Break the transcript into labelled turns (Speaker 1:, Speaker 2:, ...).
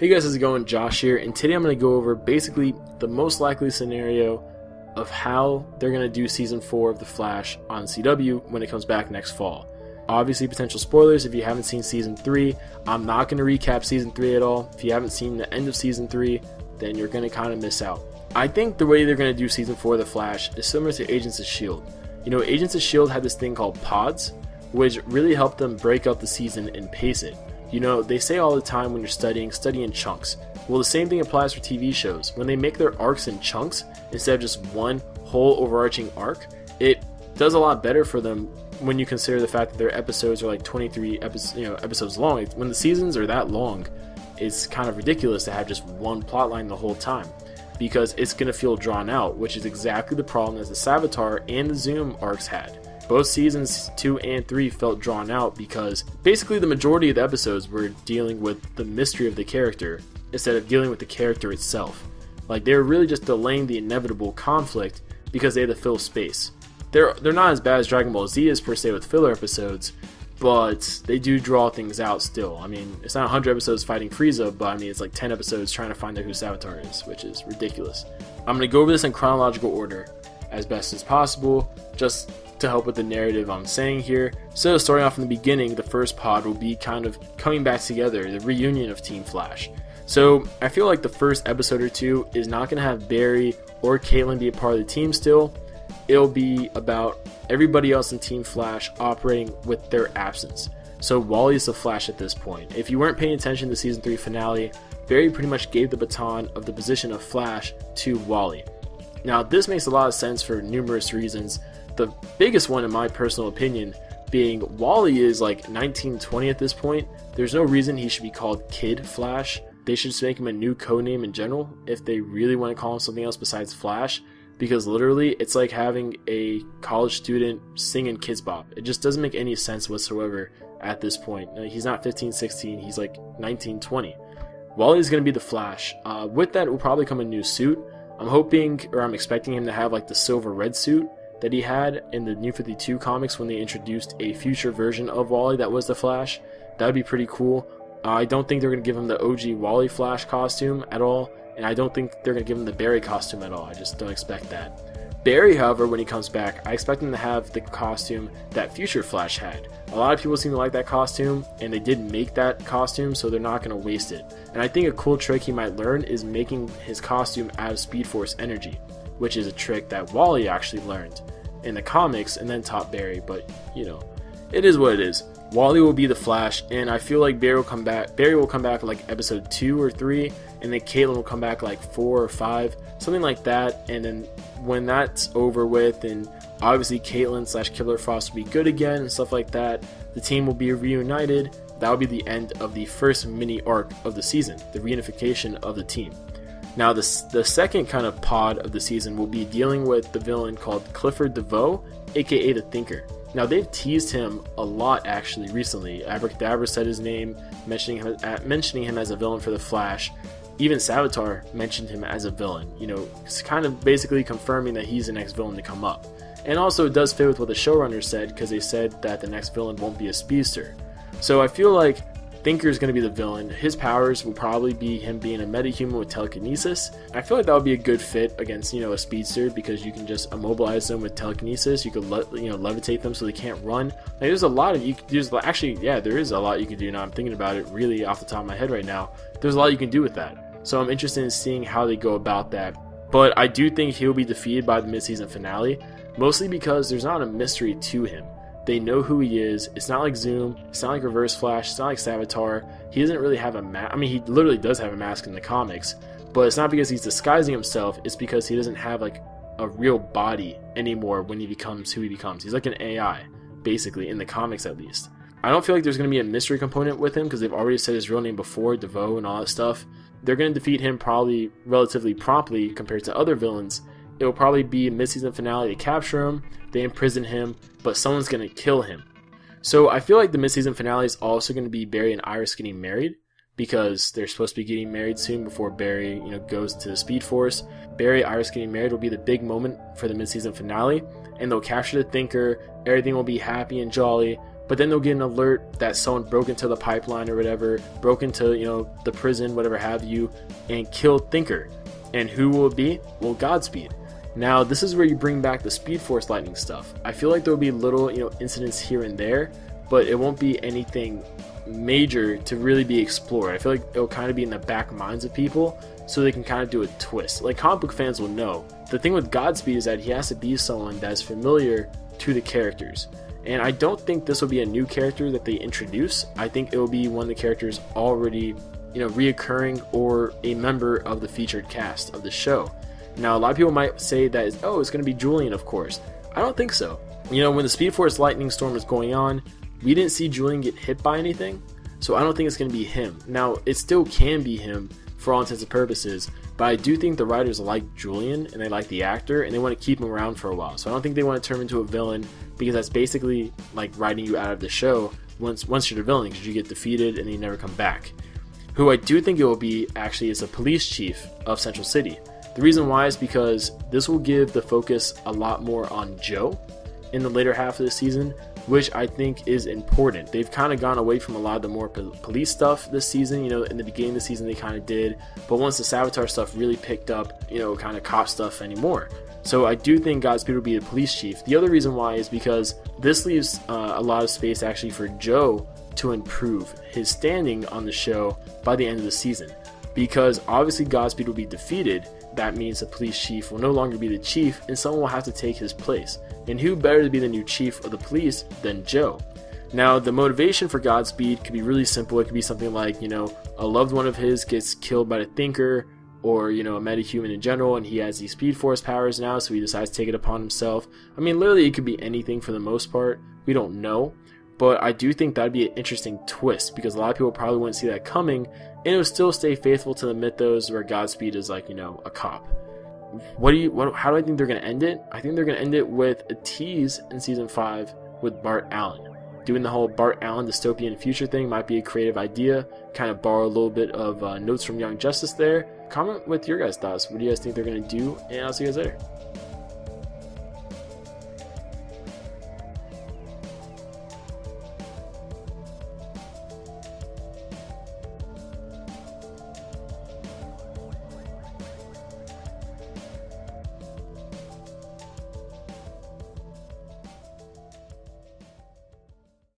Speaker 1: Hey guys, how's it going? Josh here, and today I'm going to go over basically the most likely scenario of how they're going to do Season 4 of The Flash on CW when it comes back next fall. Obviously, potential spoilers if you haven't seen Season 3. I'm not going to recap Season 3 at all. If you haven't seen the end of Season 3, then you're going to kind of miss out. I think the way they're going to do Season 4 of The Flash is similar to Agents of S.H.I.E.L.D. You know, Agents of S.H.I.E.L.D. had this thing called pods, which really helped them break up the season and pace it. You know, they say all the time when you're study in chunks. Well, the same thing applies for TV shows. When they make their arcs in chunks, instead of just one whole overarching arc, it does a lot better for them when you consider the fact that their episodes are like 23 episodes long. When the seasons are that long, it's kind of ridiculous to have just one plot line the whole time, because it's going to feel drawn out, which is exactly the problem that the Savitar and the Zoom arcs had. Both seasons 2 and 3 felt drawn out because basically the majority of the episodes were dealing with the mystery of the character instead of dealing with the character itself. Like, they were really just delaying the inevitable conflict because they had to fill space. They're not as bad as Dragon Ball Z is per se with filler episodes, but they do draw things out still. I mean, it's not 100 episodes fighting Frieza, but I mean, it's like 10 episodes trying to find out who Savitar is, which is ridiculous. I'm going to go over this in chronological order as best as possible, just to help with the narrative I'm saying here. So starting off in the beginning, the first pod will be kind of coming back together, the reunion of Team Flash. So I feel like the first episode or two is not going to have Barry or Caitlin be a part of the team still. It'll be about everybody else in Team Flash operating with their absence. So Wally is the Flash at this point. If you weren't paying attention to Season 3 finale, Barry pretty much gave the baton of the position of Flash to Wally. Now, this makes a lot of sense for numerous reasons. The biggest one, in my personal opinion, being Wally is like 1920 at this point. There's no reason he should be called Kid Flash. They should just make him a new codename in general if they really want to call him something else besides Flash, because literally it's like having a college student singing Kids Bop. It just doesn't make any sense whatsoever at this point. He's not 15, 16, he's like 19, 20. Wally is going to be the Flash. With that will probably come a new suit. I'm expecting him to have like the silver red suit that he had in the New 52 comics when they introduced a future version of Wally that was the Flash. That would be pretty cool. I don't think they're going to give him the OG Wally Flash costume at all, and I don't think they're going to give him the Barry costume at all. I just don't expect that. Barry, however, when he comes back, I expect him to have the costume that Future Flash had. A lot of people seem to like that costume, and they did make that costume, so they're not going to waste it. And I think a cool trick he might learn is making his costume out of Speed Force energy, which is a trick that Wally actually learned in the comics and then taught Barry, but you know, it is what it is. Wally will be the Flash, and I feel like Barry will come back like episode 2 or 3, and then Caitlin will come back like 4 or 5, something like that. And then when that's over with, and obviously Caitlin / Killer Frost will be good again and stuff like that, the team will be reunited. That will be the end of the first mini arc of the season, the reunification of the team. Now, the second kind of pod of the season will be dealing with the villain called Clifford Devoe, aka the Thinker. Now, they've teased him a lot actually recently. Abracadabra said his name, mentioning him as a villain for the Flash. Even Savitar mentioned him as a villain. You know, it's kind of basically confirming that he's the next villain to come up. And also, it does fit with what the showrunners said, because they said that the next villain won't be a speedster. So I feel like Thinker is going to be the villain. His powers will probably be him being a metahuman with telekinesis. I feel like that would be a good fit against, a speedster, because you can just immobilize them with telekinesis. You could levitate them so they can't run. Like, there's a lot of there is a lot you can do. Now I'm thinking about it really off the top of my head right now. There's a lot you can do with that. So I'm interested in seeing how they go about that. But I do think he'll be defeated by the mid-season finale, mostly because there's not a mystery to him. They know who he is. It's not like Zoom. It's not like Reverse Flash. It's not like Savitar. He doesn't really have a mask. I mean, he literally does have a mask in the comics, but it's not because he's disguising himself. It's because he doesn't have like a real body anymore when he becomes who he becomes. He's like an AI, basically, in the comics at least. I don't feel like there's going to be a mystery component with him because they've already said his real name before, Devoe and all that stuff. They're going to defeat him probably relatively promptly compared to other villains. It will probably be a mid-season finale to capture him, they imprison him, but someone's going to kill him. So I feel like the mid-season finale is also going to be Barry and Iris getting married, because they're supposed to be getting married soon before Barry, goes to the Speed Force. Barry, Iris getting married will be the big moment for the mid-season finale, and they'll capture the Thinker. Everything will be happy and jolly. but then they'll get an alert that someone broke into the pipeline or whatever, broke into, you know, the prison, whatever have you, and killed Thinker. And who will it be? Well, Godspeed. Now, this is where you bring back the Speed Force Lightning stuff. I feel like there will be little, you know, incidents here and there, but it won't be anything major to really be explored. I feel like it'll kind of be in the back minds of people, so they can kind of do a twist. Like, comic book fans will know. The thing with Godspeed is that he has to be someone that's familiar to the characters. And I don't think this will be a new character that they introduce. I think it will be one of the characters already, you know, reoccurring or a member of the featured cast of the show. Now, a lot of people might say that, it's going to be Julian, of course. I don't think so. You know, when the Speed Force Lightning Storm was going on, we didn't see Julian get hit by anything, so I don't think it's going to be him. Now, it still can be him for all intents and purposes, but I do think the writers like Julian, and they like the actor, and they want to keep him around for a while. So I don't think they want to turn him into a villain, because that's basically like writing you out of the show once you're the villain, because you get defeated and then you never come back. Who I do think it will be, actually, is a police chief of Central City. The reason why is because this will give the focus a lot more on Joe in the later half of the season, which I think is important. They've kind of gone away from a lot of the more police stuff this season. You know, in the beginning of the season they kind of did, but once the Savitar stuff really picked up, you know, kind of cop stuff anymore. So I do think Godspeed will be the police chief. The other reason why is because this leaves a lot of space actually for Joe to improve his standing on the show by the end of the season. Because obviously Godspeed will be defeated, that means the police chief will no longer be the chief and someone will have to take his place. And who better to be the new chief of the police than Joe? Now, the motivation for Godspeed could be really simple. It could be something like, you know, a loved one of his gets killed by the Thinker, or, you know, a metahuman in general, and he has these Speed Force powers now, so he decides to take it upon himself. I mean, literally, it could be anything for the most part. We don't know. But I do think that'd be an interesting twist, because a lot of people probably wouldn't see that coming, and it would still stay faithful to the mythos where Godspeed is like, you know, a cop. How do I think they're going to end it? I think they're going to end it with a tease in Season 5 with Bart Allen. Doing the whole Bart Allen dystopian future thing might be a creative idea, kind of borrow a little bit of notes from Young Justice there. Comment with your guys' thoughts. What do you guys think they're going to do? And I'll see you guys later.